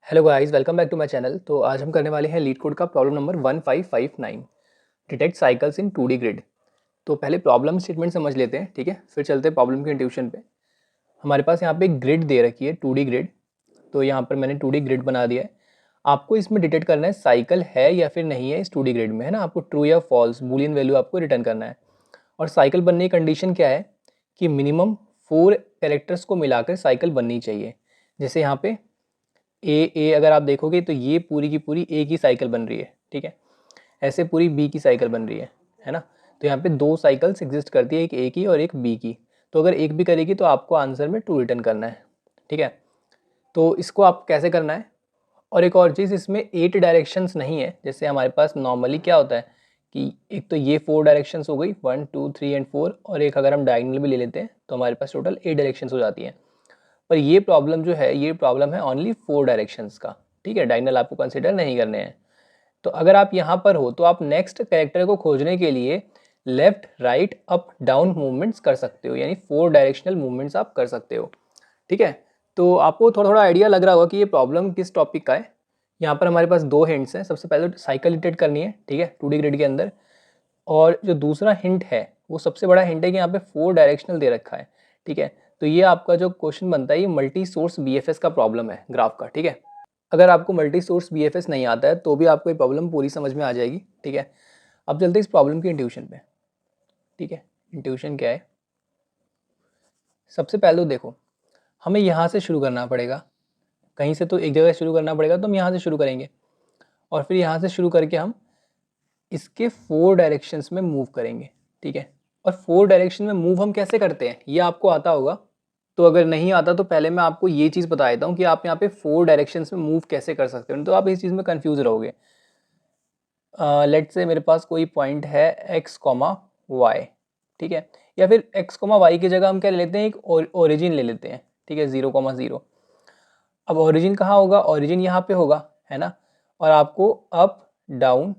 Hello guys, welcome back to my channel. तो आज हम करने वाले हैं लीड कोड का problem number 1559, detect cycles in 2D grid. तो पहले प्रॉब्लम स्टेटमेंट समझ लेते हैं, ठीक है, फिर चलते हैं प्रॉब्लम के इंट्यूशन पे। हमारे पास यहाँ पे एक ग्रिड दे रखी है, 2D ग्रिड। तो यहाँ पर मैंने 2D ग्रिड बना दिया है। आपको इसमें डिटेक्ट करना है साइकिल है या फिर नहीं है इस 2D ग्रिड में, है ना। आपको ट्रू या फॉल्स बूलियन वैल्यू आपको रिटर्न करना है। और साइकिल बनने की कंडीशन क्या है कि मिनिमम 4 कैरेक्टर्स को मिलाकर साइकिल बननी चाहिए। जैसे यहाँ पे ए अगर आप देखोगे तो ये पूरी की पूरी ए की साइकिल बन रही है, ठीक है। ऐसे पूरी बी की साइकिल बन रही है ना। तो यहाँ पे दो साइकिल्स एग्जिस्ट करती है, एक ए की और एक बी की। तो अगर एक भी करेगी तो आपको आंसर में 2 रिटर्न करना है, ठीक है। तो इसको आप कैसे करना है। और एक और चीज़, इसमें 8 डायरेक्शंस नहीं है। जैसे हमारे पास नॉर्मली क्या होता है कि एक तो ये 4 डायरेक्शंस हो गई, 1 2 3 एंड 4, और एक अगर हम डायगनल भी ले लेते हैं तो हमारे पास टोटल 8 डायरेक्शंस हो जाती हैं। पर ये प्रॉब्लम जो है, ये प्रॉब्लम है ओनली 4 डायरेक्शंस का, ठीक है। डायगनल आपको कंसिडर नहीं करने हैं। तो अगर आप यहाँ पर हो तो आप नेक्स्ट कैरेक्टर को खोजने के लिए left right up down movements कर सकते हो, यानी 4 डायरेक्शनल मूवमेंट्स आप कर सकते हो, ठीक है। तो आपको थोड़ा थोड़ा आइडिया लग रहा होगा कि ये प्रॉब्लम किस टॉपिक का है। यहाँ पर हमारे पास दो हिंट्स हैं। सबसे पहले साइकिल डिटेक्ट करनी है, ठीक है, 2D ग्रिड के अंदर। और जो दूसरा हिंट है वो सबसे बड़ा हिंट है कि यहाँ पे 4 डायरेक्शनल दे रखा है, ठीक है। तो ये आपका जो क्वेश्चन बनता है, ये मल्टी सोर्स बीएफएस का प्रॉब्लम है ग्राफ का, ठीक है। अगर आपको मल्टी सोर्स बीएफएस नहीं आता है तो भी आपको ये प्रॉब्लम पूरी समझ में आ जाएगी, ठीक है। अब चलते हैं इस प्रॉब्लम की इंट्यूशन पे, ठीक है। इंट्यूशन क्या है, सबसे पहले तो देखो, हमें यहाँ से शुरू करना पड़ेगा। कहीं से तो एक जगह शुरू करना पड़ेगा, तो हम यहाँ से शुरू करेंगे और फिर यहाँ से शुरू करके हम इसके 4 डायरेक्शंस में मूव करेंगे, ठीक है। और 4 डायरेक्शन में मूव हम कैसे करते हैं ये आपको आता होगा। तो अगर नहीं आता तो पहले मैं आपको ये चीज़ बता देता हूँ कि आप यहाँ पे 4 डायरेक्शंस में मूव कैसे कर सकते हो, तो आप इस चीज़ में कंफ्यूज रहोगे। लेट से मेरे पास कोई पॉइंट है x, y, ठीक है। या फिर x, y की जगह हम क्या ले लेते हैं, एक ओरिजिन ले लेते हैं, ठीक है, 0, 0। अब ओरिजिन कहाँ होगा, ओरिजिन यहाँ पे होगा, है ना। और आपको अप डाउन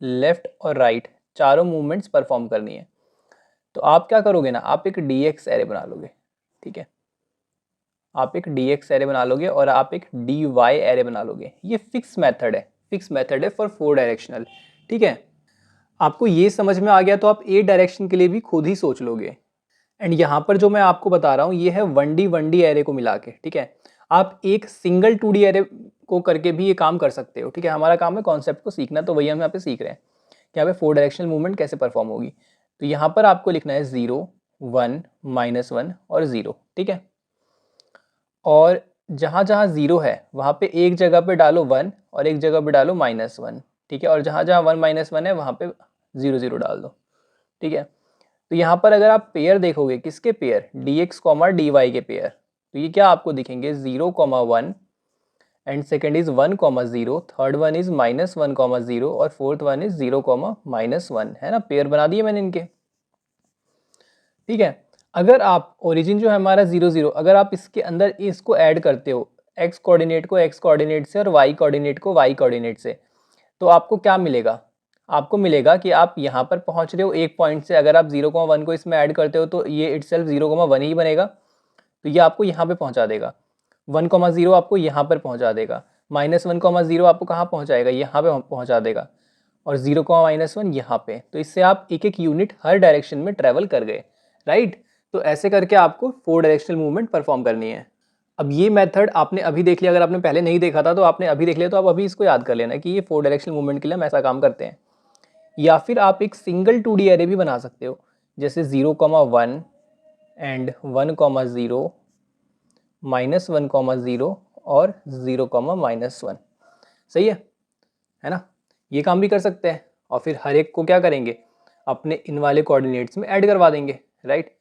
लेफ्ट और राइट चारों मूवमेंट्स परफॉर्म करनी है। तो आप क्या करोगे ना, आप एक dx एरे बना लोगे, ठीक है। आप एक dx एरे बना लोगे और आप एक dy एरे बना लोगे। ये फिक्स मेथड है, फिक्स मेथड है फॉर 4 डायरेक्शनल, ठीक है। आपको ये समझ में आ गया तो आप 8 डायरेक्शन के लिए भी खुद ही सोच लोगे। एंड यहाँ पर जो मैं आपको बता रहा हूँ ये है 1D एरे को मिला के, ठीक है। आप एक सिंगल 2D एरे को करके भी ये काम कर सकते हो, ठीक है। हमारा काम है कॉन्सेप्ट को सीखना, तो वही हम यहाँ पे सीख रहे हैं कि यहाँ पे 4 डायरेक्शनल मूवमेंट कैसे परफॉर्म होगी। तो यहाँ पर आपको लिखना है 0 1 -1 और 0, ठीक है। और जहाँ जहाँ 0 है वहाँ पे एक जगह पे डालो 1 और एक जगह पे डालो -1, ठीक है। और जहाँ जहाँ 1 -1 है वहाँ पे 0 0 डाल दो, ठीक है। तो यहाँ पर अगर आप पेयर देखोगे, किसके पेयर, dx, dy के पेयर, तो ये क्या आपको दिखेंगे, 0, 1 and second is 1, 0, third one is -1, 0 और फोर्थ वन इज 0, -1, है ना। पेयर बना दिए मैंने इनके, ठीक है। अगर आप ओरिजिन जो है हमारा 0 0, अगर आप इसके अंदर इसको ऐड करते हो, x कोऑर्डिनेट को x कोऑर्डिनेट से और y कोऑर्डिनेट को y कोऑर्डिनेट से, तो आपको क्या मिलेगा, आपको मिलेगा कि आप यहाँ पर पहुँच रहे हो एक पॉइंट से। अगर आप 0, 1 को इसमें ऐड करते हो तो ये इटसेल्फ 0, 1 ही बनेगा। तो ये आपको यहाँ पे पहुँचा देगा। 1, 0 आपको यहाँ पर पहुँचा देगा। -1, 0 आपको कहाँ पहुँचाएगा, यहाँ पे पहुँचा देगा। और 0, -1 यहाँ पे। तो इससे आप एक एक यूनिट हर डायरेक्शन में ट्रेवल कर गए, राइट। तो ऐसे करके आपको 4 डायरेक्शनल मूवमेंट परफॉर्म करनी है। अब ये मेथड आपने अभी देख लिया, अगर आपने पहले नहीं देखा था तो आपने अभी देख लिया, तो आप अभी इसको याद कर लेना कि ये 4 डायरेक्शनल मूवमेंट के लिए हम ऐसा काम करते हैं। या फिर आप एक सिंगल 2D एरे भी बना सकते हो, जैसे 0, 1 एंड 1, 0, -1, 0 और 0, -1, सही है ना। ये काम भी कर सकते हैं। और फिर हर एक को क्या करेंगे, अपने इन वाले कोऑर्डिनेट्स में ऐड करवा देंगे, राइट।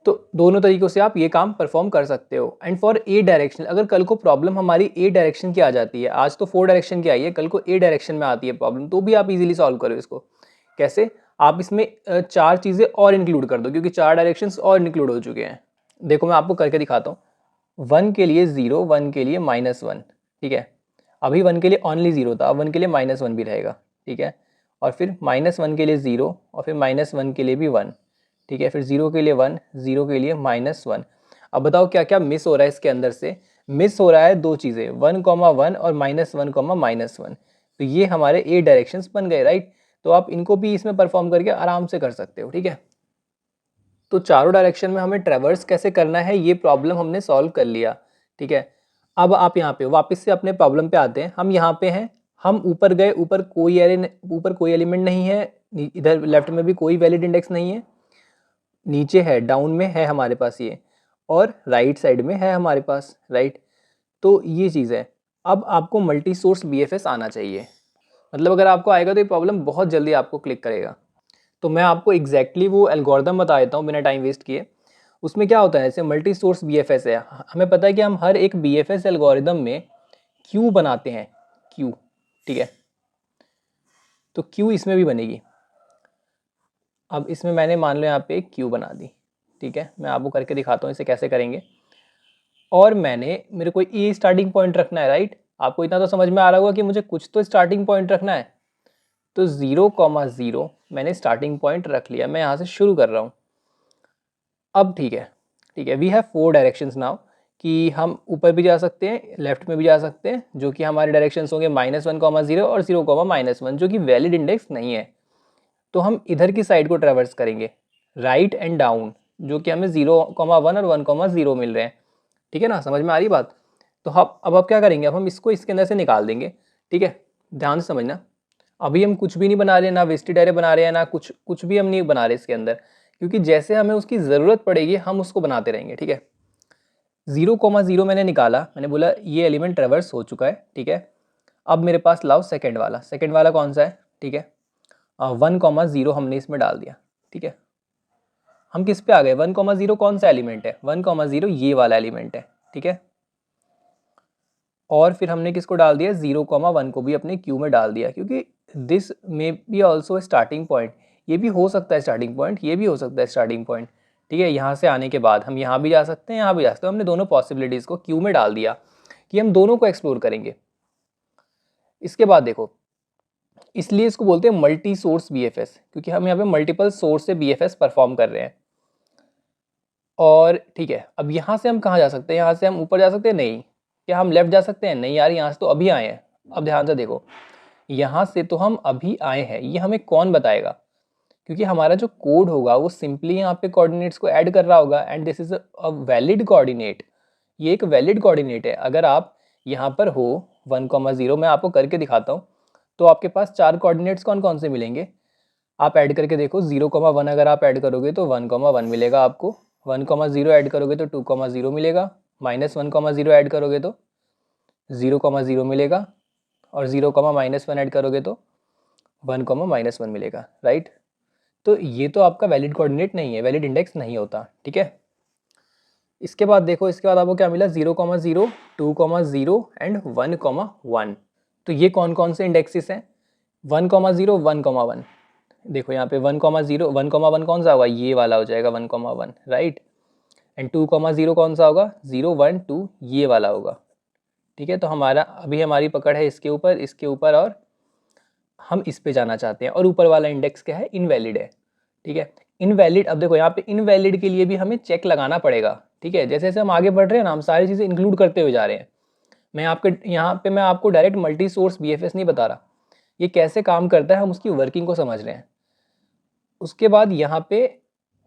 तो दोनों तरीक़ों से आप ये काम परफॉर्म कर सकते हो। एंड फॉर ए डायरेक्शन, अगर कल को प्रॉब्लम हमारी ए डायरेक्शन की आ जाती है, आज तो 4 डायरेक्शन की आई है, कल को ए डायरेक्शन में आती है प्रॉब्लम, तो भी आप इजीली सॉल्व करो इसको। कैसे, आप इसमें 4 चीज़ें और इंक्लूड कर दो, क्योंकि 4 डायरेक्शंस और इंक्लूड हो चुके हैं। देखो मैं आपको करके दिखाता हूँ। 1 के लिए 0, 1 के लिए -1, ठीक है। अभी 1 के लिए ओनली 0 था, अब 1 के लिए -1 भी रहेगा, ठीक है। और फिर -1 के लिए 0 और फिर -1 के लिए भी 1, ठीक है। फिर 0 के लिए 1, 0 के लिए -1। अब बताओ क्या क्या मिस हो रहा है इसके अंदर से। मिस हो रहा है दो चीज़ें, 1,1 और -1,-1। तो ये हमारे ए डायरेक्शंस बन गए, राइट। तो आप इनको भी इसमें परफॉर्म करके आराम से कर सकते हो, ठीक है। तो चारों डायरेक्शन में हमें ट्रेवर्स कैसे करना है ये प्रॉब्लम हमने सॉल्व कर लिया, ठीक है। अब आप यहाँ पे वापस से अपने प्रॉब्लम पे आते हैं। हम यहाँ पे हैं, हम ऊपर गए, ऊपर कोई एलिमेंट नहीं है, इधर लेफ्ट में भी कोई वैलिड इंडेक्स नहीं है, नीचे है, डाउन में है हमारे पास ये, और राइट साइड में है हमारे पास, राइट। तो ये चीज़ है। अब आपको मल्टी सोर्स BFS आना चाहिए, मतलब अगर आपको आएगा तो ये प्रॉब्लम बहुत जल्दी आपको क्लिक करेगा। तो मैं आपको एग्जैक्टली वो एल्गोरिदम बता देता हूँ बिना टाइम वेस्ट किए। उसमें क्या होता है, जैसे मल्टी सोर्स BFS है, हमें पता है कि हम हर एक BFS एल्गोरिदम में क्यू बनाते हैं, क्यू, ठीक है। तो क्यू इसमें भी बनेगी। अब इसमें मैंने मान लो यहाँ पे एक क्यू बना दी, ठीक है। मैं आपको करके दिखाता हूँ इसे कैसे करेंगे। और मेरे को ये स्टार्टिंग पॉइंट रखना है, राइट। आपको इतना तो समझ में आ रहा होगा कि मुझे कुछ तो स्टार्टिंग पॉइंट रखना है। तो 0,0 मैंने स्टार्टिंग पॉइंट रख लिया, मैं यहाँ से शुरू कर रहा हूँ। अब ठीक है, ठीक है, वी हैव 4 डायरेक्शंस नाउ, कि हम ऊपर भी जा सकते हैं, लेफ्ट में भी जा सकते हैं, जो कि हमारे डायरेक्शंस होंगे -1,0 और 0,-1, जो कि वैलिड इंडेक्स नहीं है। तो हम इधर की साइड को ट्रेवर्स करेंगे, राइट एंड डाउन, जो कि हमें 0,1 और 1,0 मिल रहे हैं, ठीक है ना। समझ में आ रही बात। तो अब आप क्या करेंगे, अब हम इसको इसके अंदर से निकाल देंगे, ठीक है। ध्यान से समझना, अभी हम कुछ भी नहीं बना रहे, ना वेस्टेड एरे बना रहे हैं, ना कुछ भी हम नहीं बना रहे इसके अंदर, क्योंकि जैसे हमें उसकी ज़रूरत पड़ेगी हम उसको बनाते रहेंगे, ठीक है। 0,0 मैंने निकाला, मैंने बोला ये एलिमेंट ट्रेवर्स हो चुका है, ठीक है। अब मेरे पास लाओ सेकेंड वाला कौन सा है, ठीक है। 1,0 हमने इसमें डाल दिया, ठीक है। हम किस पे आ गए, 1,0 कौन सा एलिमेंट है, 1,0 ये वाला एलिमेंट है, ठीक है। और फिर हमने किसको डाल दिया, 0,1 को भी अपने क्यू में डाल दिया, क्योंकि this may be also starting point, ये भी हो सकता है स्टार्टिंग पॉइंट, ये भी हो सकता है स्टार्टिंग पॉइंट, ठीक है। यहाँ से आने के बाद हम यहाँ भी जा सकते हैं, यहाँ भी जा सकते हैं। हमने दोनों पॉसिबिलिटीज़ को क्यू में डाल दिया कि हम दोनों को एक्सप्लोर करेंगे। इसके बाद देखो, इसलिए इसको बोलते हैं मल्टी सोर्स BFS, क्योंकि हम यहाँ पे मल्टीपल सोर्स से BFS परफॉर्म कर रहे हैं। और ठीक है, अब यहाँ से हम कहाँ जा सकते हैं, यहाँ से हम ऊपर जा सकते हैं, नहीं। क्या हम लेफ्ट जा सकते हैं, नहीं यार, यहाँ से तो अभी आए हैं। अब ध्यान से देखो, यहाँ से तो हम अभी आए हैं, ये हमें कौन बताएगा, क्योंकि हमारा जो कोड होगा वो सिंपली यहाँ पे कोऑर्डिनेट्स को ऐड कर रहा होगा, and this is a valid coordinate, ये एक वैलिड कोऑर्डिनेट है। अगर आप यहाँ पर हो 1,0, मैं आपको करके दिखाता हूँ, तो आपके पास 4 कोऑर्डिनेट्स कौन कौन से मिलेंगे, आप ऐड करके देखो। 0,1 अगर आप ऐड करोगे तो 1,1 मिलेगा आपको, 1,0 ऐड करोगे तो 2,0 मिलेगा, -1,0 ऐड करोगे तो 0,0 मिलेगा, और 0,-1 ऐड करोगे तो 1,-1 मिलेगा, राइट। तो ये तो आपका वैलिड कोऑर्डिनेट नहीं है, वैलिड इंडेक्स नहीं होता, ठीक है। इसके बाद देखो, इसके बाद आपको क्या मिला, 0,0, 2,0 एंड 1,1। तो ये कौन कौन से इंडेक्सेस हैं, 1,0, 1,1। देखो यहाँ पे 1,0, 1,1 कौन सा होगा, ये वाला हो जाएगा 1,1, राइट। एंड 2,0 कौन सा होगा, 0, 1, 2, ये वाला होगा, ठीक है। तो हमारी पकड़ है इसके ऊपर, इसके ऊपर, और हम इस पे जाना चाहते हैं, और ऊपर वाला इंडेक्स क्या है, इनवैलिड है, ठीक है। इनवैलिड, अब देखो यहाँ पे इनवैलिड के लिए भी हमें चेक लगाना पड़ेगा, ठीक है। जैसे जैसे हम आगे बढ़ रहे हैं ना, हम सारी चीज़ें इंक्लूड करते हुए जा रहे हैं। मैं आपको डायरेक्ट मल्टी सोर्स BFS नहीं बता रहा, ये कैसे काम करता है हम उसकी वर्किंग को समझ रहे हैं। उसके बाद यहाँ पे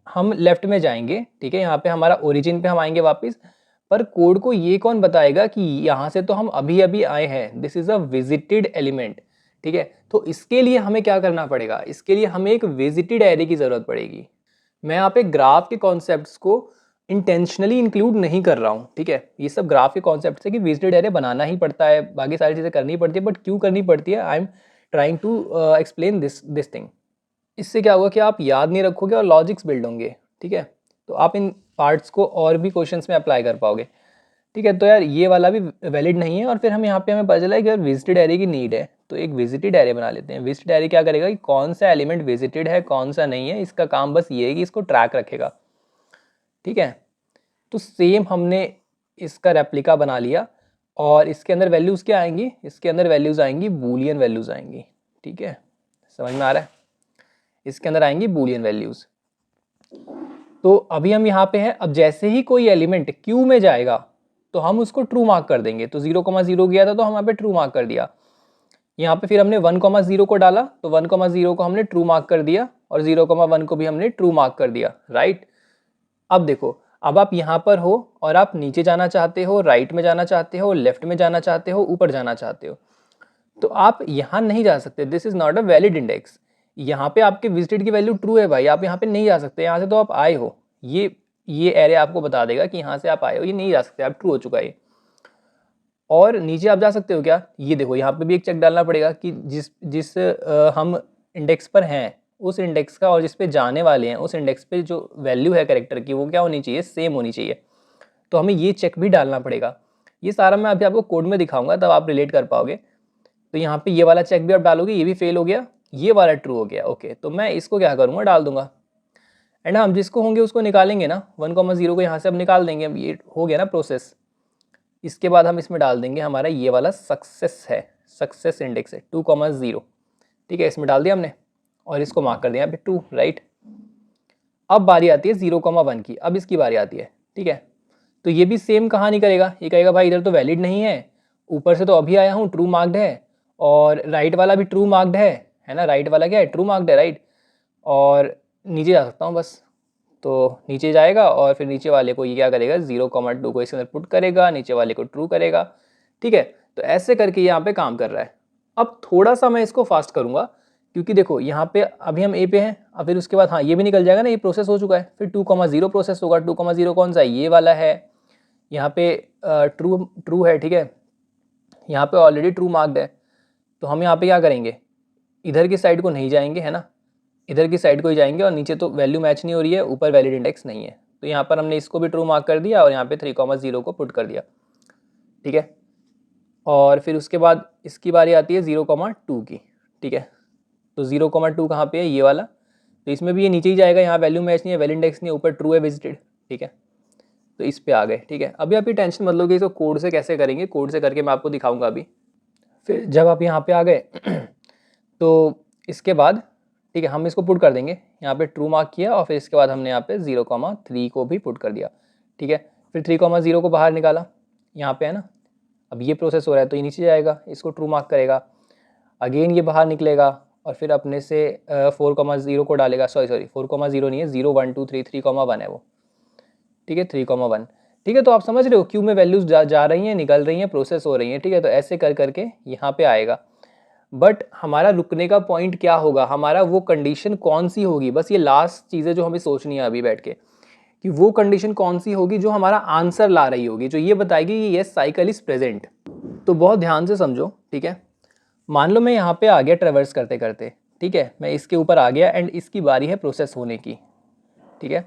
हम लेफ्ट में जाएंगे, ठीक है। यहाँ पे हमारा ओरिजिन पे हम आएंगे वापस, पर कोड को ये कौन बताएगा कि यहाँ से तो हम अभी अभी आए हैं, this is a visited element, ठीक है। तो इसके लिए हमें क्या करना पड़ेगा, इसके लिए हमें एक विजिटेड एरे की ज़रूरत पड़ेगी। मैं यहाँ पे ग्राफ के कॉन्सेप्ट्स को इंटेंशनली इंक्लूड नहीं कर रहा हूँ, ठीक है। ये सब ग्राफ के कॉन्सेप्ट है कि विजिटेड एरे बनाना ही पड़ता है, बाकी सारी चीज़ें करनी पड़ती है, बट क्यों करनी पड़ती है, I am trying to explain this thing. इससे क्या होगा कि आप याद नहीं रखोगे और लॉजिक्स बिल्ड होंगे, ठीक है। तो आप इन पार्ट्स को और भी क्वेश्चंस में अप्लाई कर पाओगे, ठीक है। तो यार ये वाला भी वैलिड नहीं है, और फिर हम यहाँ पे हमें पता चला है कि यार विजिटेड एरे की नीड है, तो एक विजिटेड एरे बना लेते हैं। विजिटेड एरे क्या करेगा कि कौन सा एलिमेंट विजिटेड है कौन सा नहीं है, इसका काम बस ये है कि इसको ट्रैक रखेगा, ठीक है। तो सेम हमने इसका रेप्लिका बना लिया, और इसके अंदर वैल्यूज़ क्या आएंगी, इसके अंदर वैल्यूज़ आएंगी बूलियन वैल्यूज़ आएंगी, ठीक है। समझ में आ रहा है, इसके अंदर आएंगी बूलियन वैल्यूज़। तो अभी हम यहाँ पे हैं, अब जैसे ही कोई एलिमेंट क्यू में जाएगा, तो हम उसको ट्रू मार्क कर देंगे। तो 0,0 गया था तो हम यहाँ पे ट्रू मार्क कर दिया। यहाँ पे फिर हमने 1,0 को डाला तो 1,0 को हमने ट्रू मार्क कर दिया और 0,1 को भी हमने ट्रू मार्क कर दिया, राइट। अब देखो, अब आप यहाँ पर हो और आप नीचे जाना चाहते हो, राइट में जाना चाहते हो, लेफ्ट में जाना चाहते हो, ऊपर जाना चाहते हो, तो आप यहाँ नहीं जा सकते। This is not a valid index. यहाँ पे आपके विजिटेड की वैल्यू ट्रू है भाई, आप यहाँ पे नहीं जा सकते। यहाँ से तो आप आए हो, ये एरे आपको बता देगा कि यहाँ से आप आए हो, ये नहीं जा सकते, आप ट्रू हो चुका है। और नीचे आप जा सकते हो क्या, ये देखो यहाँ पे भी एक चेक डालना पड़ेगा कि जिस हम इंडेक्स पर हैं उस इंडेक्स का और जिस पे जाने वाले हैं उस इंडेक्स पे जो वैल्यू है कैरेक्टर की वो क्या होनी चाहिए, सेम होनी चाहिए। तो हमें ये चेक भी डालना पड़ेगा। ये सारा मैं अभी आपको कोड में दिखाऊंगा, तब आप रिलेट कर पाओगे। तो यहाँ पे ये वाला चेक भी आप डालोगे, ये भी फेल हो गया, ये वाला ट्रू हो गया, ओके। तो मैं इसको क्या करूँगा, डाल दूंगा। एंड हम जिसको होंगे उसको निकालेंगे ना, 1,0 को यहाँ से अब निकाल देंगे। अब ये हो गया ना प्रोसेस। इसके बाद हम इसमें डाल देंगे हमारा ये वाला सक्सेस है, सक्सेस इंडेक्स है 2,0, ठीक है। इसमें डाल दिया हमने और इसको मार्क कर दिया यहाँ पे 2, राइट। अब बारी आती है 0,1 की, अब इसकी बारी आती है, ठीक है। तो ये भी सेम कहानी करेगा, ये कहेगा भाई इधर तो वैलिड नहीं है, ऊपर से तो अभी आया हूँ, ट्रू मार्क्ड है, और राइट वाला भी ट्रू मार्क्ड है ना, राइट वाला क्या है, ट्रू मार्क्ड है, राइट। और नीचे जा सकता हूँ बस, तो नीचे जाएगा और फिर नीचे वाले को ये क्या करेगा, 0,2 को इसके अंदर पुट करेगा, नीचे वाले को ट्रू करेगा, ठीक है। तो ऐसे करके यहाँ पे काम कर रहा है। अब थोड़ा सा मैं इसको फास्ट करूँगा क्योंकि देखो यहाँ पे अभी हम ए पे हैं, अब फिर उसके बाद हाँ ये भी निकल जाएगा ना, ये प्रोसेस हो चुका है, फिर 2,0 प्रोसेस होगा। 2,0 कौन सा है, ये वाला है, यहाँ पे ट्रू है, ठीक है। यहाँ पे ऑलरेडी ट्रू मार्क्ड है, तो हम यहाँ पे क्या करेंगे, इधर की साइड को नहीं जाएंगे, है ना, इधर की साइड को ही जाएंगे। और नीचे तो वैल्यू मैच नहीं हो रही है, ऊपर वैलिड इंडेक्स नहीं है, तो यहाँ पर हमने इसको भी ट्रू मार्क कर दिया और यहाँ पे 3,0 को पुट कर दिया, ठीक है। और फिर उसके बाद इसकी बारी आती है 0,2 की, ठीक है। तो 0,2 कहाँ पे है, ये वाला, तो इसमें भी ये नीचे ही जाएगा, यहाँ वैल्यू मैच नहीं है, वैलिड इंडेक्स नहीं है, ऊपर ट्रू है विजिटेड, ठीक है। तो इस पे आ गए, ठीक है। अभी आप ये टेंशन मत लो कि इसको कोड से कैसे करेंगे, कोड से करके मैं आपको दिखाऊंगा अभी। फिर जब आप यहाँ पे आ गए तो इसके बाद ठीक है हम इसको पुट कर देंगे, यहाँ पे ट्रू मार्क किया और फिर इसके बाद हमने यहाँ पे 0,3 को भी पुट कर दिया, ठीक है। फिर 3,0 को बाहर निकाला, यहाँ पे है ना। अब ये प्रोसेस हो रहा है तो ये नीचे जाएगा, इसको ट्रू मार्क करेगा, अगेन ये बाहर निकलेगा और फिर अपने से 4,0 को डालेगा, सॉरी 4,0 नहीं है, 0 1 2 3 3,1 है वो, ठीक है, 3,1, ठीक है। तो आप समझ रहे हो क्यों में वैल्यूज जा रही हैं, निकल रही हैं, प्रोसेस हो रही हैं, ठीक है। तो ऐसे कर करके यहाँ पे आएगा। बट हमारा रुकने का पॉइंट क्या होगा, हमारा वो कंडीशन कौन सी होगी, बस ये लास्ट चीज़ें जो हमें सोचनी है अभी बैठ के, कि वो कंडीशन कौन सी होगी जो हमारा आंसर ला रही होगी, जो ये बताएगी कि यस साइकिल इज प्रेजेंट। तो बहुत ध्यान से समझो, ठीक है। मान लो मैं यहाँ पे आ गया ट्रेवर्स करते करते, ठीक है, मैं इसके ऊपर आ गया एंड इसकी बारी है प्रोसेस होने की, ठीक है।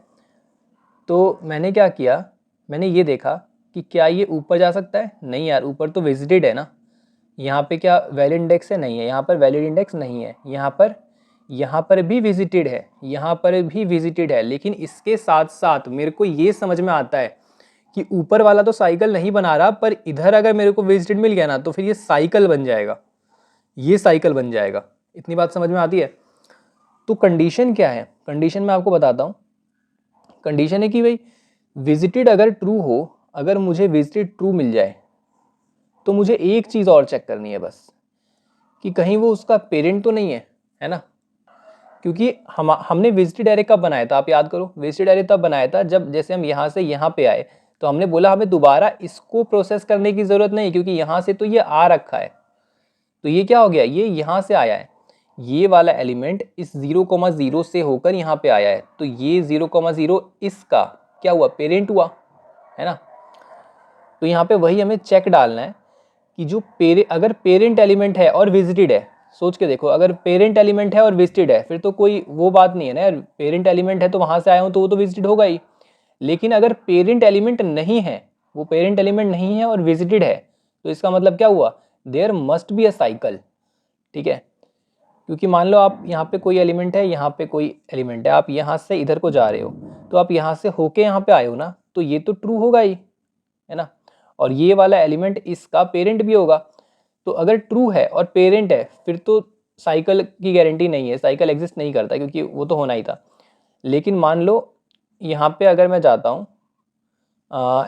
तो मैंने क्या किया, मैंने ये देखा कि क्या ये ऊपर जा सकता है, नहीं यार, ऊपर तो विजिटेड है ना। यहाँ पे क्या वैलिड इंडेक्स है, नहीं है, यहाँ पर वैलिड इंडेक्स नहीं है, यहाँ पर भी विजिटेड है, यहाँ पर भी विजिटेड है। लेकिन इसके साथ साथ मेरे को ये समझ में आता है कि ऊपर वाला तो साइकिल नहीं बना रहा, पर इधर अगर मेरे को विजिटेड मिल गया ना तो फिर ये साइकिल बन जाएगा, ये साइकिल बन जाएगा। इतनी बात समझ में आती है। तो कंडीशन क्या है, कंडीशन मैं आपको बताता हूँ। कंडीशन है कि भाई विजिटेड अगर ट्रू हो, अगर मुझे विजिटेड ट्रू मिल जाए तो मुझे एक चीज़ और चेक करनी है बस, कि कहीं वो उसका पेरेंट तो नहीं है ना। क्योंकि हमने विजिटेड एरे कब बनाया था, आप याद करो, विजिटेड एरे तब बनाया था जब जैसे हम यहाँ से यहाँ पे आए तो हमने बोला हमें दोबारा इसको प्रोसेस करने की ज़रूरत नहीं, क्योंकि यहाँ से तो ये आ रखा है। तो ये क्या हो गया, ये यहाँ से आया है, ये वाला एलिमेंट इस 0,0 से होकर यहाँ पे आया है, तो ये 0,0 इसका क्या हुआ, पेरेंट हुआ, है ना। तो यहाँ पे वही हमें चेक डालना है कि जो अगर पेरेंट एलिमेंट है और विजिटेड है, सोच के देखो, अगर पेरेंट एलिमेंट है और विजिटेड है फिर तो कोई वो बात नहीं है ना यार, पेरेंट एलिमेंट है तो वहाँ से आया हूँ तो वो तो विजिटेड होगा ही। लेकिन अगर पेरेंट एलिमेंट नहीं है, वो पेरेंट एलिमेंट नहीं है और विजिटेड है, तो इसका मतलब क्या हुआ, there must be a cycle, ठीक है। क्योंकि मान लो आप यहाँ पे कोई एलिमेंट है, यहाँ पे कोई एलिमेंट है, आप यहाँ से इधर को जा रहे हो, तो आप यहाँ से होके यहाँ पे आए हो ना, तो ये तो ट्रू होगा ही, है ना। और ये वाला एलिमेंट इसका पेरेंट भी होगा। तो अगर ट्रू है और पेरेंट है फिर तो साइकिल की गारंटी नहीं है, साइकिल एग्जिस्ट नहीं करता, क्योंकि वो तो होना ही था। लेकिन मान लो यहाँ पे अगर मैं जाता हूँ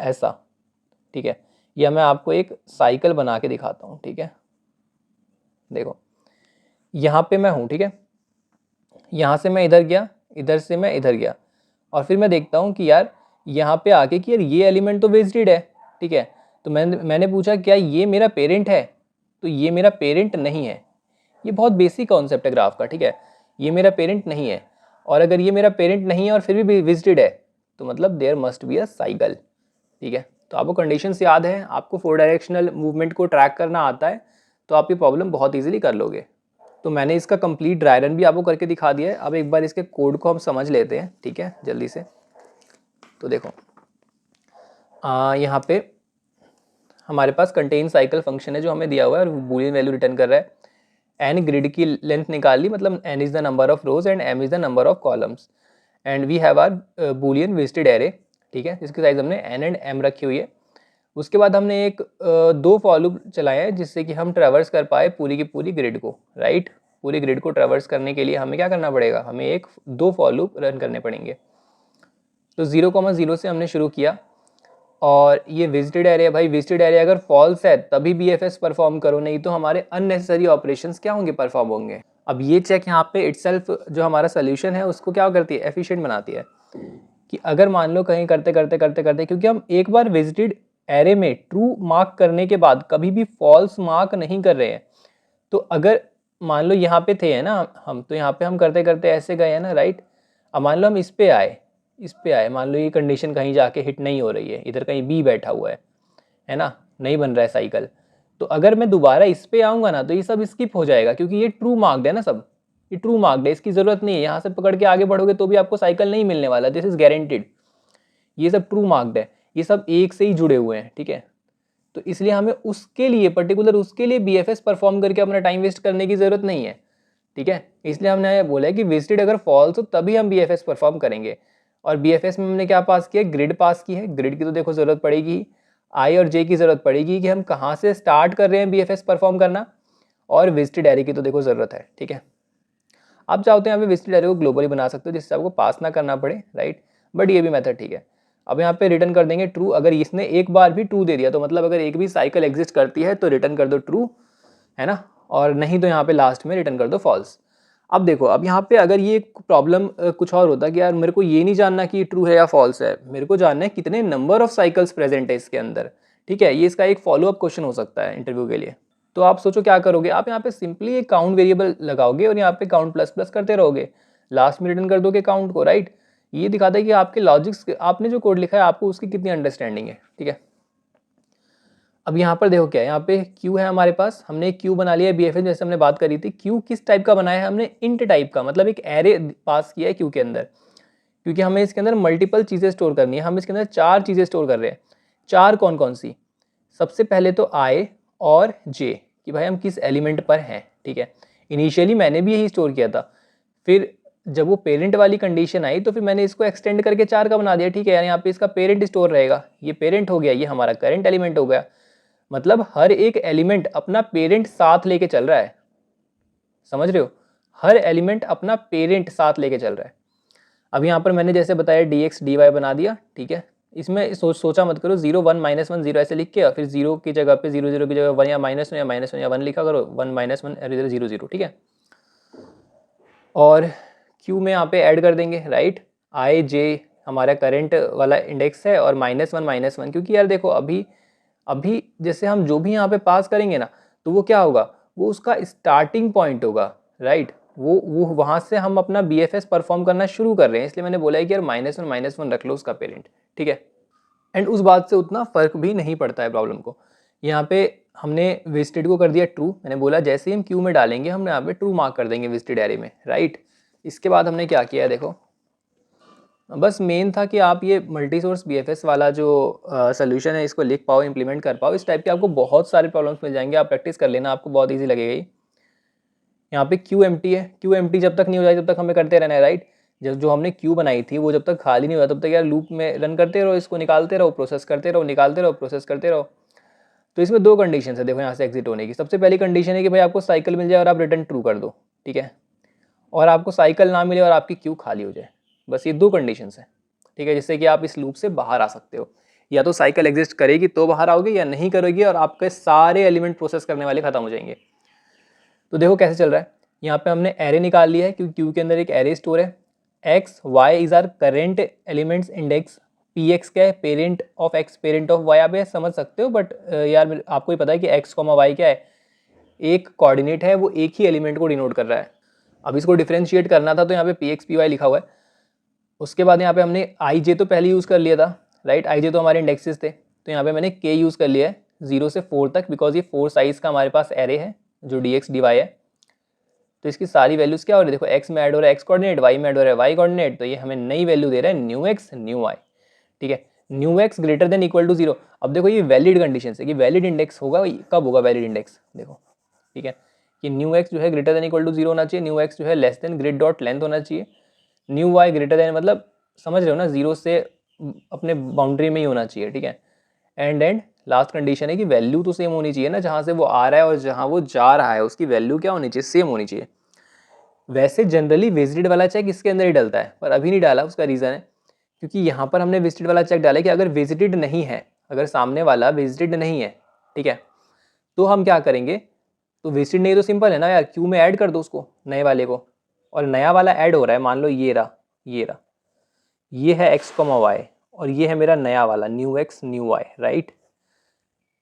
ऐसा, ठीक है, या मैं आपको एक साइकिल बना के दिखाता हूँ, ठीक है। देखो यहाँ पे मैं हूँ, ठीक है, यहाँ से मैं इधर गया, इधर से मैं इधर गया, और फिर मैं देखता हूँ कि यार यहाँ पे आके कि यार ये एलिमेंट तो वेस्टेड है, ठीक है। तो मैंने पूछा क्या ये मेरा पेरेंट है, तो ये मेरा पेरेंट नहीं है। ये बहुत बेसिक कॉन्सेप्ट है ग्राफ का, ठीक है। ये मेरा पेरेंट नहीं है, और अगर ये मेरा पेरेंट नहीं है और फिर भी विजिटेड है, तो मतलब there must be a cycle, ठीक है। तो आपको कंडीशंस याद है, आपको 4 डायरेक्शनल मूवमेंट को ट्रैक करना आता है, तो आप ये प्रॉब्लम बहुत ईजिली कर लोगे। तो मैंने इसका कंप्लीट ड्राई रन भी आपको करके दिखा दिया है। अब एक बार इसके कोड को हम समझ लेते हैं, ठीक है, जल्दी से। तो देखो यहाँ पे हमारे पास कंटेन साइकिल फंक्शन है जो हमें दिया हुआ है और बूलियन वैल्यू रिटर्न कर रहा है। एन ग्रिड की लेंथ निकाल ली, मतलब n is the number of rows and m is the number of columns, and we have our boolean visited array, ठीक है, जिसकी साइज हमने एन एंड एम रखी हुई है। उसके बाद हमने एक दो फॉर लूप चलाए हैं जिससे कि हम ट्रेवर्स कर पाए पूरी की पूरी ग्रिड को, राइट। पूरी ग्रिड को ट्रेवर्स करने के लिए हमें क्या करना पड़ेगा, हमें दो फॉर लूप रन करने पड़ेंगे। तो 0,0 से हमने शुरू किया, और ये विजिटेड एरिया, भाई विजिटेड एरिया अगर फॉल्स है तभी बीएफएस परफॉर्म करो, नहीं तो हमारे अननेसेसरी ऑपरेशंस क्या होंगे, परफॉर्म होंगे। अब ये चेक यहाँ पे इटसेल्फ जो हमारा सोल्यूशन है उसको क्या करती है, एफिशिएंट बनाती है। कि अगर मान लो कहीं करते करते करते करते, क्योंकि हम एक बार विजिटेड एरे में ट्रू मार्क करने के बाद कभी भी फॉल्स मार्क नहीं कर रहे हैं, तो अगर मान लो यहाँ पे थे, है ना, हम तो यहाँ पे हम करते करते ऐसे गए हैं ना, राइट। अब मान लो हम इस पे आए, मान लो ये कंडीशन कहीं जाके हिट नहीं हो रही है, इधर कहीं बी बैठा हुआ है ना, नहीं बन रहा है साइकिल, तो अगर मैं दोबारा इस पे आऊँगा ना तो ये सब स्किप हो जाएगा, क्योंकि ये ट्रू मार्क्ड है ना, सब ये ट्रू मार्क्ड है, इसकी ज़रूरत नहीं है। यहाँ से पकड़ के आगे बढ़ोगे तो भी आपको साइकिल नहीं मिलने वाला, दिस इज़ गारंटीड। ये सब ट्रू मार्क्ड है, ये सब एक से ही जुड़े हुए हैं, ठीक है। तो इसलिए हमें उसके लिए पर्टिकुलर उसके लिए बीएफएस परफॉर्म करके अपना टाइम वेस्ट करने की ज़रूरत नहीं है, ठीक है। इसलिए हमने बोला है कि विजिटेड अगर फॉल्स हो तभी हम बीएफएस परफॉर्म करेंगे। और बीएफएस में हमने क्या पास किया, ग्रिड पास की है। ग्रिड की तो देखो ज़रूरत पड़ेगी, आई और जे की ज़रूरत पड़ेगी कि हम कहाँ से स्टार्ट कर रहे हैं बीएफएस परफॉर्म करना, और विजिटेड एरे की तो देखो ज़रूरत है, ठीक है। आप चाहते हैं यहाँ पे विजिटेड एरे को ग्लोबली बना सकते हो जिससे आपको पास ना करना पड़े, राइट, बट ये भी मेथड ठीक है। अब यहाँ पे रिटर्न कर देंगे ट्रू। अगर इसने एक बार भी ट्रू दे दिया तो मतलब अगर एक भी साइकिल एग्जिस्ट करती है तो रिटर्न कर दो ट्रू, है ना, और नहीं तो यहाँ पे लास्ट में रिटर्न कर दो फॉल्स। अब देखो, अब यहाँ पे अगर ये प्रॉब्लम कुछ और होता कि यार मेरे को ये नहीं जानना कि ट्रू है या फॉल्स है, मेरे को जानना है कितने नंबर ऑफ साइकिल्स प्रेजेंट है इसके अंदर, ठीक है। ये इसका एक फॉलो अप क्वेश्चन हो सकता है इंटरव्यू के लिए। तो आप सोचो क्या करोगे, आप यहाँ पे सिंपली एक काउंट वेरिएबल लगाओगे और यहाँ पे काउंट प्लस प्लस करते रहोगे, लास्ट में रिटर्न कर दोगे काउंट को, राइट। ये दिखाता है कि आपके लॉजिक्स, आपने जो कोड लिखा है आपको उसकी कितनी अंडरस्टैंडिंग है, ठीक है। अब यहाँ पर देखो क्या है, यहाँ पे क्यू है हमारे पास, हमने एक क्यू बना लिया है बीएफएस, जैसे हमने बात करी थी। क्यू किस टाइप का बनाया है, हमने इंट टाइप का, मतलब एक एरे पास किया है क्यू के अंदर, क्योंकि हमें इसके अंदर मल्टीपल चीज़ें स्टोर करनी है। हम इसके अंदर 4 चीज़ें स्टोर कर रहे हैं। 4 कौन कौन सी, सबसे पहले तो आई और जे, कि भाई हम किस एलिमेंट पर हैं, ठीक है। इनिशियली मैंने भी यही स्टोर किया था, फिर जब वो पेरेंट वाली कंडीशन आई तो फिर मैंने इसको एक्सटेंड करके 4 का बना दिया, ठीक है। यार यहाँ पे इसका पेरेंट स्टोर रहेगा, ये पेरेंट हो गया, ये हमारा करंट एलिमेंट हो गया। मतलब हर एक एलिमेंट अपना पेरेंट साथ लेके चल रहा है, समझ रहे हो, हर एलिमेंट अपना पेरेंट साथ लेके चल रहा है। अब यहाँ पर मैंने जैसे बताया dx dy बना दिया, ठीक है। इसमें सोचा मत करो 0 1 -1 0 ऐसे लिख के फिर 0 की जगह पे 0 0 की जगह 1 या -1 या -1 या 1 लिखा करो, 1 -1 0 0 0, ठीक है। और क्यू में यहाँ पे ऐड कर देंगे, राइट। आई जे हमारा करंट वाला इंडेक्स है, और -1 क्योंकि यार देखो अभी जैसे हम जो भी यहाँ पे पास करेंगे ना, तो वो क्या होगा, वो उसका स्टार्टिंग पॉइंट होगा, राइट। वो वहाँ से हम अपना बीएफएस परफॉर्म करना शुरू कर रहे हैं, इसलिए मैंने बोला है कि यार -1 रख लो उसका पेरेंट, ठीक है। एंड उस बात से उतना फ़र्क भी नहीं पड़ता है प्रॉब्लम को। यहाँ पे हमने विजिटेड को कर दिया ट्रू, मैंने बोला जैसे ही हम क्यू में डालेंगे हम यहाँ पे ट्रू मार्क कर देंगे विजिटेड एरे में, राइट। इसके बाद हमने क्या किया है देखो, बस मेन था कि आप ये मल्टी सोर्स बीएफएस वाला जो सोल्यूशन है इसको लिख पाओ, इंप्लीमेंट कर पाओ। इस टाइप के आपको बहुत सारे प्रॉब्लम्स मिल जाएंगे, आप प्रैक्टिस कर लेना, आपको बहुत ईजी लगेगा ही। यहाँ पे क्यू एम्प्टी है, क्यू एम्प्टी जब तक नहीं हो जाए तब तक हमें करते रहना है, राइट। जब जो हमने क्यू बनाई थी वो जब तक खाली नहीं हुआ तब तक यार लूप में रन करते रहो, इसको निकालते रहो, प्रोसेस करते रहो, निकालते रहो, प्रोसेस करते रहो। तो इसमें 2 कंडीशन है देखो यहाँ से एग्जिट होने की। सबसे पहली कंडीशन है कि भाई आपको साइकिल मिल जाए और आप रिटर्न ट्रू कर दो, ठीक है। और आपको साइकिल ना मिले और आपकी क्यू खाली हो जाए, बस ये 2 कंडीशन है, ठीक है, जिससे कि आप इस लूप से बाहर आ सकते हो। या तो साइकिल एग्जिस्ट करेगी तो बाहर आओगे या नहीं करेगी और आपके सारे एलिमेंट प्रोसेस करने वाले खत्म हो जाएंगे। तो देखो कैसे चल रहा है, यहाँ पे हमने एरे निकाल लिया है क्योंकि क्यू के अंदर एक एरे स्टोर है। X y is our current element's index, p x क्या है, parent of x parent of y. आप ये समझ सकते हो बट यार आपको ही पता है कि एक्स कॉमा वाई क्या है, एक कोऑर्डिनेट है, वो एक ही एलिमेंट को डिनोट कर रहा है। अब इसको डिफरेंशिएट करना था तो यहाँ पे पी एक्स पी वाई लिखा हुआ है। उसके बाद यहाँ पे हमने आई जे तो पहले यूज़ कर लिया था, राइट। आई जे तो हमारे इंडेक्सेस थे, तो यहाँ पे मैंने के यूज़ कर लिया है 0 से 4 तक, बिकॉज ये 4 साइज का हमारे पास एरे है जो डी एक्स डी वाई है। तो इसकी सारी वैल्यूज़ क्या हो रही है, देखो एक्स में ऐड हो रहा है एक्स कोऑर्डिनेट, वाई में ऐड हो रहा है वाई कोऑर्डिनेट, तो ये हमें नई वैल्यू दे रहा है न्यू एक्स न्यू वाई, ठीक है। New x greater than equal to 0। अब देखो ये वैलिड कंडीशन है कि वैलिड इंडेक्स होगा, कब होगा वैलिड इंडेक्स, देखो ठीक है, कि न्यू एक्स जो है ग्रेटर देन इक्वल टू 0 होना चाहिए, न्यू एक्स जो है less than grid dot length होना चाहिए, न्यू वाई ग्रेटर देन, मतलब समझ रहे हो ना, 0 से अपने बाउंड्री में ही होना चाहिए, ठीक है। एंड लास्ट कंडीशन है कि वैल्यू तो सेम होनी चाहिए ना, जहाँ से वो आ रहा है और जहाँ वो जा रहा है उसकी वैल्यू क्या होनी चाहिए, सेम होनी चाहिए। वैसे जनरली विजिटेड वाला चेक इसके अंदर ही डलता है, पर अभी नहीं डाला, उसका रीज़न है क्योंकि यहाँ पर हमने विजिटेड वाला चेक डाला कि अगर विजिटेड नहीं है, अगर सामने वाला विजिटेड नहीं है, ठीक है, तो हम क्या करेंगे, तो विजिटेड नहीं तो सिंपल है ना यार, क्यू में ऐड कर दो उसको, नए वाले को, और नया वाला ऐड हो रहा है, मान लो ये रहा, ये है एक्स कॉमा वाई और ये है मेरा नया वाला new x new y, right.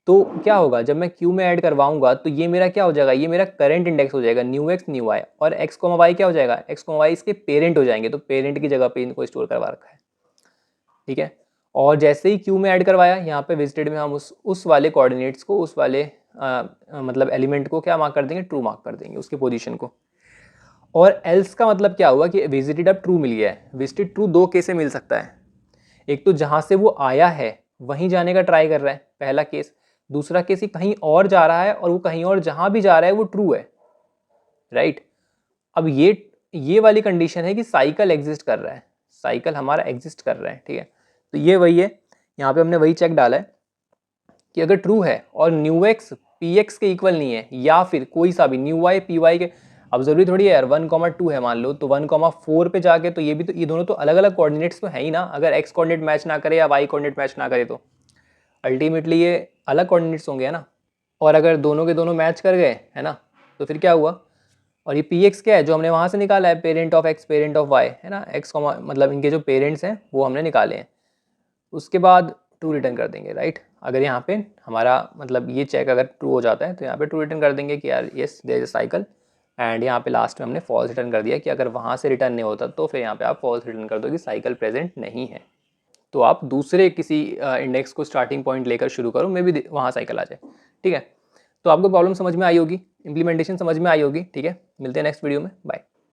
तो क्या होगा, जब मैं क्यू में ऐड करवाऊंगा तो ये मेरा क्या हो जाएगा, ये मेरा करंट इंडेक्स हो जाएगा न्यू एक्स न्यू वाई, और एक्स कॉमा वाई क्या हो जाएगा, एक्स कॉमा वाई इसके पेरेंट हो जाएंगे, तो पेरेंट की जगह पे इनको स्टोर करवा रखा है, ठीक है। और जैसे ही क्यू में ऐड करवाया, यहाँ पे विजिटेड में हम उस वाले कोऑर्डिनेट्स को, उस वाले मतलब एलिमेंट को क्या मार्क कर देंगे, ट्रू मार्क कर देंगे उसकी पोजीशन को। और एल्स का मतलब क्या हुआ कि विजिटेड अब ट्रू मिल गया है। विजिटेड ट्रू दो केस में मिल सकता है, एक तो जहाँ से वो आया है वहीं जाने का ट्राई कर रहा है, पहला केस। दूसरा केस ही कहीं और जा रहा है और वो कहीं और जहाँ भी जा रहा है वो ट्रू है, राइट। अब ये वाली कंडीशन है कि साइकिल एग्जिस्ट कर रहा है, साइकिल हमारा एग्जिस्ट कर रहा है, ठीक है। तो ये वही है, यहाँ पे हमने वही चेक डाला है कि अगर ट्रू है और न्यू एक्स पी एक्स के इक्वल नहीं है, या फिर कोई सा भी न्यू वाई पी वाई के, अब जरूरी थोड़ी है यार 1,2 है मान लो, तो 1,4 पे जाके तो ये भी, तो ये दोनों तो अलग अलग कोऑर्डिनेट्स तो है ही ना, अगर एक्स कोऑर्डिनेट मैच ना करे या वाई कोऑर्डिनेट मैच ना करे तो अल्टीमेटली ये अलग कोऑर्डिनेट्स होंगे, है ना। और अगर दोनों के दोनों मैच कर गए, है ना, तो फिर क्या हुआ, और ये पी एक्स क्या है जो हमने वहाँ से निकाला है, parent of x parent of y, है ना, एक्स कॉमा मतलब इनके जो पेरेंट्स हैं वो हमने निकाले हैं। उसके बाद ट्रू रिटर्न कर देंगे, राइट। अगर यहाँ पे हमारा मतलब ये चेक अगर ट्रू हो जाता है तो यहाँ पे ट्रू रिटर्न कर देंगे कि यार yes there is a cycle. And यहाँ पे लास्ट में हमने फॉल्स रिटर्न कर दिया कि अगर वहाँ से रिटर्न नहीं होता तो फिर यहाँ पे आप फॉल्स रिटर्न कर दो कि साइकिल प्रेजेंट नहीं है। तो आप दूसरे किसी इंडेक्स को स्टार्टिंग पॉइंट लेकर शुरू करो, मे बी वहाँ साइकिल आ जाए, ठीक है। तो आपको प्रॉब्लम समझ में आई होगी, इम्प्लीमेंटेशन समझ में आई होगी, ठीक है। मिलते हैं नेक्स्ट वीडियो में, बाय।